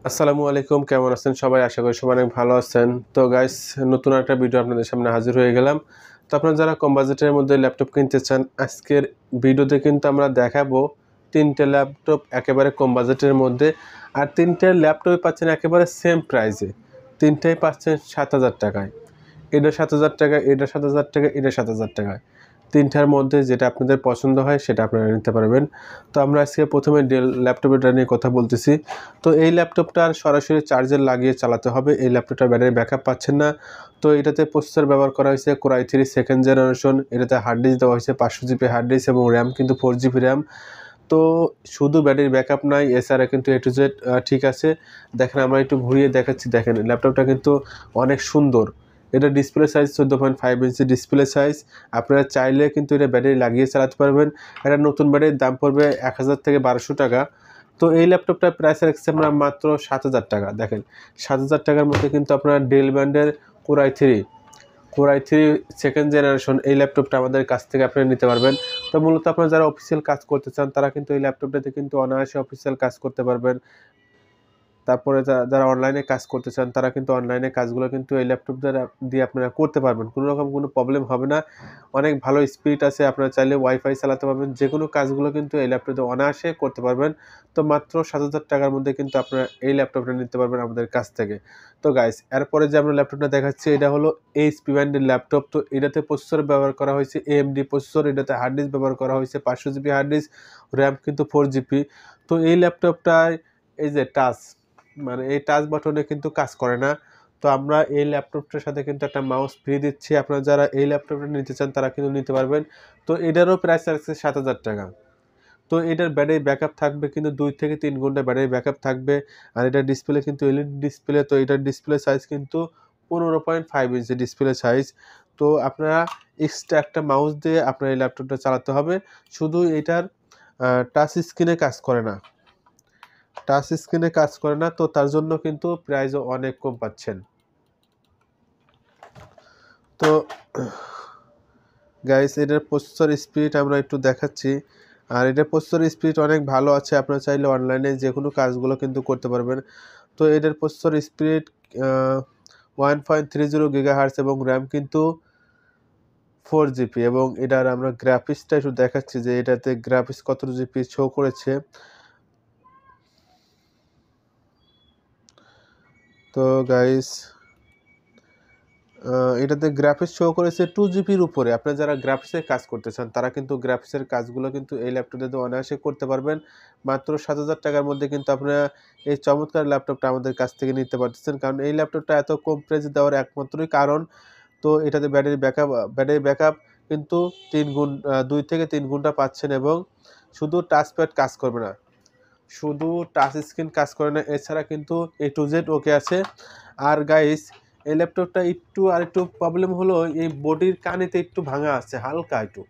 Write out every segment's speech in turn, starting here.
আসসালামু আলাইকুম, কেমন আছেন সবাই? আশা করি সবাই অনেক ভালো আছেন। তো গাইস, নতুন একটা ভিডিও আপনাদের সামনে হাজির হয়ে গেলাম। তো আপনারা যারা কম বাজেটের মধ্যে ল্যাপটপ কিনতে চান, আজকের ভিডিওতে কিন্তু আমরা দেখাবো 3টে ল্যাপটপ একেবারে কম বাজেটের মধ্যে। আর 3টে ল্যাপটপই পাচ্ছেন একেবারে সেম প্রাইসে। 3টাই পাচ্ছেন ৭,০০০ টাকায়। এটা ৭,০০০ টাকা, এটা ৭,০০০ টাকা, এটা ৭,০০০ টাকায়। 3টার মধ্যে যেটা আপনাদের পছন্দ হয় সেটা আপনারা নিতে পারবেন। তো আমরা আজকে প্রথমে ডেল ল্যাপটপটা নিয়ে কথা বলতেছি। তো এই ল্যাপটপটার সরাসরি চার্জার লাগিয়ে চালাতে হবে। এই ল্যাপটপটার ব্যাটারি ব্যাকআপ পাচ্ছেন না। তো এটাতে প্রসেসর ব্যবহার করা হয়েছে Core i3 সেকেন্ড জেনারেশন। এটাতে হার্ড ডিস্ক দেওয়া হয়েছে 500 জিবি হার্ড ডিস্ক এবং র্যাম কিন্তু 4 জিবি র্যাম। তো শুধু ব্যাটারি ব্যাকআপ নাই, এছাড়া কিন্তু A to Z ঠিক আছে। দেখেন, আমরা একটু ঘুরিয়ে দেখাচ্ছি। দেখেন, ল্যাপটপটা কিন্তু অনেক সুন্দর। এটা display size 14.5 inch display size. আপনারা চাইলে কিন্তু এটা ব্যাটারি লাগিয়ে চালাতে পারবেন। এটা নতুন ব্যাটারির দাম পড়বে 1000 থেকে 1200 টাকা। তো এই ল্যাপটপটার প্রাইস রাখছি আমরা মাত্র 7000 টাকা। দেখেন, 7000 টাকার মধ্যে কিন্তু আপনারা ডেল ব্র্যান্ডের Core i3 সেকেন্ড জেনারেশন এই ল্যাপটপটা আমাদের কাছ থেকে আপনারা নিতে পারবেন। তো মূলত আপনারা যারা অফিসিয়াল কাজ করতে চান তারা কিন্তু এই ল্যাপটপটাতে কিন্তু অনায়াসে অফিসিয়াল কাজ করতে পারবেন। তারপরে যারা অনলাইনে কাজ করতে চান তারা কিন্তু অনলাইনে কাজগুলো কিন্তু এই ল্যাপটপ দ্বারা দিয়ে আপনারা করতে পারবেন। কোনো রকম কোনো প্রবলেম হবে না। অনেক ভালো স্পিড আছে। আপনারা চাইলে ওয়াইফাই চালাতে পারবেন। যেকোনো কাজগুলো কিন্তু এই ল্যাপটপে অনায়াসে করতে পারবেন। তো মাত্র ৭,০০০ টাকার মধ্যে কিন্তু আপনারা এই ল্যাপটপটা নিতে পারবেন আমাদের কাছ থেকে। তো গাইস, এরপরে যে আমরা ল্যাপটপটা দেখাচ্ছি এটা হলো HP ব্র্যান্ডের ল্যাপটপ। তো এটাতে প্রসেসর ব্যবহার করা হয়েছে AMD প্রসেসর। এটাতে হার্ড ডিস্ক ব্যবহার করা হয়েছে 500 জিবি হার্ড ডিস্ক, র্যাম কিন্তু 4 জিবি। তো এই ল্যাপটপটায় এই যে টাচ, মানে এই টাচ বাটনে কিন্তু কাজ করে না। তো আমরা এই ল্যাপটপটার সাথে কিন্তু একটা মাউস ফ্রি দিচ্ছি। আপনারা যারা এই ল্যাপটপটা নিতে চান তারা কিন্তু নিতে পারবেন। তো এটারও প্রাইস আছে ৭,০০০ টাকা। তো এটার ব্যাটারি ব্যাকআপ থাকবে কিন্তু 2 থেকে 3 ঘন্টা ব্যাটারি ব্যাকআপ থাকবে। আর এটার ডিসপ্লে কিন্তু এলইডি ডিসপ্লে। তো এটার ডিসপ্লে সাইজ কিন্তু 15.5 ইঞ্চি ডিসপ্লে সাইজ। তো আপনারা এক্সট্রা একটা মাউস দিয়ে আপনার এই ল্যাপটপটা চালাতে হবে। শুধু এটার টাচ স্ক্রিনে কাজ করে না। টাচ স্ক্রিনে কাজ করে না, তো তার জন্য কিন্তু প্রাইসও অনেক কম পাচ্ছেন। তো গাইস, এটার প্রসেসর স্পিড আমরা একটু দেখাচ্ছি। আর এটার প্রসেসর স্পিড অনেক ভালো আছে। আপনারা চাইলে অনলাইনে যে কোনো কাজগুলো কিন্তু করতে পারবেন। তো এটার প্রসেসর স্পিড 1.30 গিগাহার্টজ এবং র্যাম কিন্তু 4 জিবি। এবং এটার আমরা গ্রাফিক্সটা একটু দেখাচ্ছি যে এটাতে গ্রাফিক্স কত জিবি শো করেছে। তো গাইস, এটাতে গ্রাফিক্স শো করেছে 2 জিবির উপরে। আপনারা যারা গ্রাফিক্সের কাজ করতে চান তারা কিন্তু গ্রাফিক্সের কাজগুলো কিন্তু এই ল্যাপটপে অনায়াসে করতে পারবেন। মাত্র ৭,০০০ টাকার মধ্যে কিন্তু আপনারা এই চমৎকার ল্যাপটপটা আমাদের কাছ থেকে নিতে পারতেছেন। কারণ এই ল্যাপটপটা এত কম প্রাইসে দেওয়ার একমাত্রই কারণ, তো এটাতে ব্যাটারি ব্যাকআপ কিন্তু 2 থেকে 3 ঘন্টা পাচ্ছেন। এবং শুধু টাচপ্যাড কাজ করবে না, শুধু টাচ স্ক্রিন কাজ করে না, এছাড়া কিন্তু A to Z ওকে আছে। আর গাইস, এই ল্যাপটপটা আরেকটু প্রবলেম হলো এই বডির কানিতে একটু ভাঙা আছে, হালকা একটু,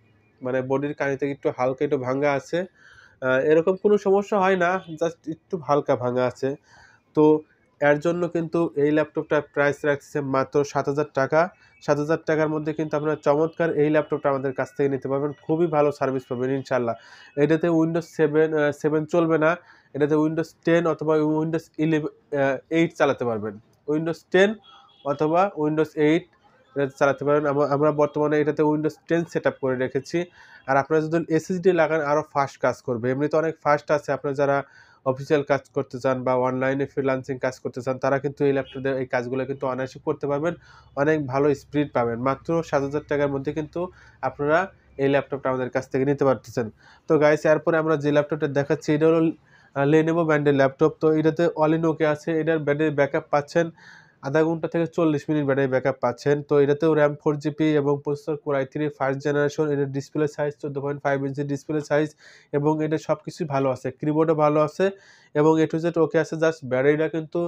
মানে বডির কানিতে একটু হালকা একটু ভাঙা আছে। এরকম কোনো সমস্যা হয় না, জাস্ট একটু হালকা ভাঙা আছে। তো এর জন্য কিন্তু এই ল্যাপটপটার প্রাইস রাখছে মাত্র ৭,০০০ টাকা। ৭,০০০ টাকার মধ্যে কিন্তু আপনারা চমৎকার এই ল্যাপটপটা আমাদের কাছ থেকে নিতে পারবেন। খুবই ভালো সার্ভিস পাবেন ইনশাআল্লাহ। এটাতে উইন্ডোজ 7 চলবে না। এটাতে উইন্ডোজ 10 অথবা উইন্ডোজ 8 চালাতে পারবেন। উইন্ডোজ 10 অথবা উইন্ডোজ 8 এটাতে চালাতে পারেন। আমরা বর্তমানে এটাতে উইন্ডোজ 10 সেটআপ করে রেখেছি। আর আপনারা যদি SSD লাগান আরও ফাস্ট কাজ করবে। এমনিতে অনেক ফাস্ট আছে। আপনারা যারা অফিসিয়াল কাজ করতে চান বা অনলাইনে ফ্রিল্যান্সিং কাজ করতে চান তারা কিন্তু এই ল্যাপটপে এই কাজগুলো কিন্তু অনায়াসে করতে পারবেন। অনেক ভালো স্পিড পাবেন। মাত্র ৭,০০০ টাকার মধ্যে কিন্তু আপনারা এই ল্যাপটপটা আমাদের কাছ থেকে নিতে পারতেছেন। তো গাইস, এরপরে আমরা যে ল্যাপটপটা দেখাচ্ছি এটা হলো Lenovo ব্র্যান্ডের ল্যাপটপ। তো এটাতে অল ইন ওকে আছে। এটার ব্যাটারি ব্যাকআপ পাচ্ছেন আধা ঘন্টা থেকে 40 মিনিট ব্যাটারি ব্যাকআপ পাচ্ছেন। তো এটাতেও র্যাম 4 জিবি এবং processor Core i3 first generation. এটার display size 14.5 inch display size এবং এটা সবকিছুই ভালো আছে। কিবোর্ডও ভালো আছে এবং A to Z ওকে আছে। জাস্ট ব্যাটারিটা কিন্তু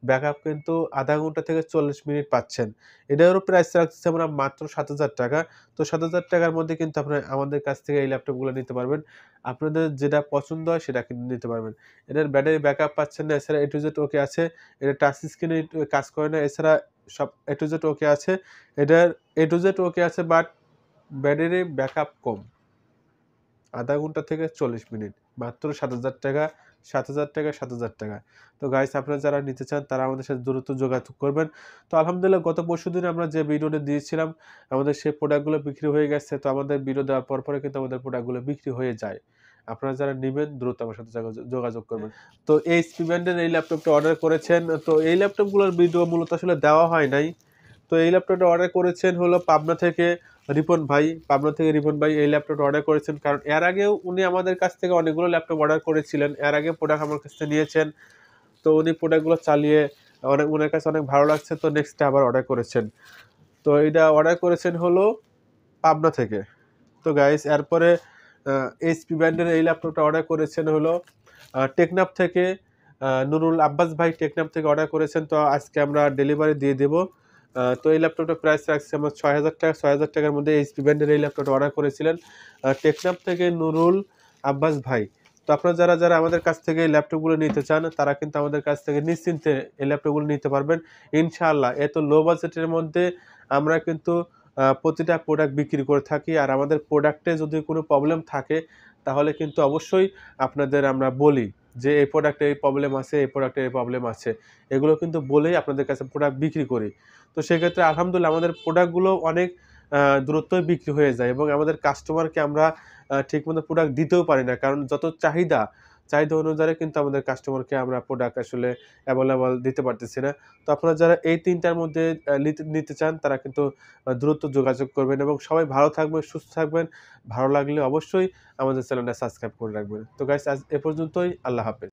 ব্যাকআপ কিন্তু আধা ঘন্টা থেকে 40 মিনিট পাচ্ছেন। এটারও প্রাইস রাখছি আমরা মাত্র ৭,০০০ টাকা। তো ৭,০০০ টাকার মধ্যে কিন্তু আপনারা আমাদের কাছ থেকে এই ল্যাপটপগুলো নিতে পারবেন। আপনাদের যেটা পছন্দ হয় সেটা কিন্তু নিতে পারবেন। এটার ব্যাটারি ব্যাকআপ পাচ্ছেন না, এছাড়া A to Z ওকে আছে। এটা টাচ স্ক্রিনে কাজ করে না, এছাড়া সব A to Z ওকে আছে। এটার A to Z ওকে আছে, বাট ব্যাটারি ব্যাকআপ কম, আধা ঘন্টা থেকে 40 মিনিট। মাত্র 7,000 টাকা, 7,000 টাকা, 7,000 টাকা। তো গাইস আপনারা যারা নিতে চান তারা আমাদের সাথে দ্রুত যোগাযোগ করবেন। তো আলহামদুলিল্লাহ গত পরশুদিন আমরা যে ভিডিওটা দিয়েছিলাম আমাদের সেই প্রোডাক্টগুলো বিক্রি হয়ে গেছে। তো আমাদের ভিডিও দেওয়ার পরে কিন্তু আমাদের প্রোডাক্টগুলো বিক্রি হয়ে যায়। আপনারা যারা নিবেন দ্রুত আমার সাথে যোগাযোগ করবেন। তো এইচপি ব্র্যান্ডের এই ল্যাপটপটা অর্ডার করেছেন। তো এই ল্যাপটপগুলোর ভিডিও মূলত আসলে দেওয়া হয় নাই। তো এই ল্যাপটপটা অর্ডার করেছেন হলো পাবনা থেকে রিপন ভাই। পাবনা থেকে রিপন ভাই এই ল্যাপটপটা অর্ডার করেছেন, কারণ এর আগেও উনি আমাদের কাছ থেকে অনেকগুলো ল্যাপটপ অর্ডার করেছিলেন। এর আগে প্রোডাক্ট আমার কাছ থেকে নিয়েছেন। তো উনি প্রোডাক্টগুলো চালিয়ে উনার কাছে অনেক ভালো লাগছে, তো নেক্সট আবার অর্ডার করেছেন। তো এইটা অর্ডার করেছেন হলো পাবনা থেকে। তো গাইস এরপরে এইচপি ব্র্যান্ডের এই ল্যাপটপটা অর্ডার করেছেন হলো টেকনাফ থেকে নুরুল আব্বাস ভাই টেকনাফ থেকে অর্ডার করেছেন। তো আজকে আমরা ডেলিভারি দিয়ে দেবো। তো এই ল্যাপটপটা প্রাইস রাখছি আমরা 6,000 টাকা। 6,000 টাকার মধ্যে এইচপি ব্র্যান্ডের এই ল্যাপটপটা অর্ডার করেছিলেন টেকনাফ থেকে নুরুল আব্বাস ভাই। তো আপনারা যারা যারা আমাদের কাছ থেকে এই ল্যাপটপগুলো নিতে চান তারা কিন্তু আমাদের কাছ থেকে নিশ্চিন্তে এই ল্যাপটপগুলো নিতে পারবেন ইনশাআল্লাহ। এত লো বাজেটের মধ্যে আমরা কিন্তু প্রতিটা প্রোডাক্ট বিক্রি করে থাকি। আর আমাদের প্রোডাক্টে যদি কোনো প্রবলেম থাকে তাহলে কিন্তু অবশ্যই আপনাদের আমরা বলি যে এই প্রোডাক্টে এই প্রবলেম আছে, এই প্রোডাক্টে এই প্রবলেম আছে। এগুলো কিন্তু বলেই আপনাদের কাছে প্রোডাক্ট বিক্রি করি। তো সেক্ষেত্রে আলহামদুলিল্লাহ আমাদের প্রোডাক্টগুলো অনেক দ্রুতই বিক্রি হয়ে যায় এবং আমাদের কাস্টমারকে আমরা ঠিকমতো প্রোডাক্ট দিতেও পারি না। কারণ যত চাহিদা অনুযায়ী কিন্তু আমাদের কাস্টমারকে আমরা প্রোডাক্ট আসলে অ্যাভেলেবল দিতে পারতেছি না। তো আপনারা যারা এই ৩ টার মধ্যে নিতে চান তারা কিন্তু দ্রুত যোগাযোগ করবেন এবং সবাই ভালো থাকবেন, সুস্থ থাকবেন। ভালো লাগলে অবশ্যই আমাদের চ্যানেলটা সাবস্ক্রাইব করে রাখবেন। তো গাইস আজ এ পর্যন্তই। আল্লাহ হাফেজ।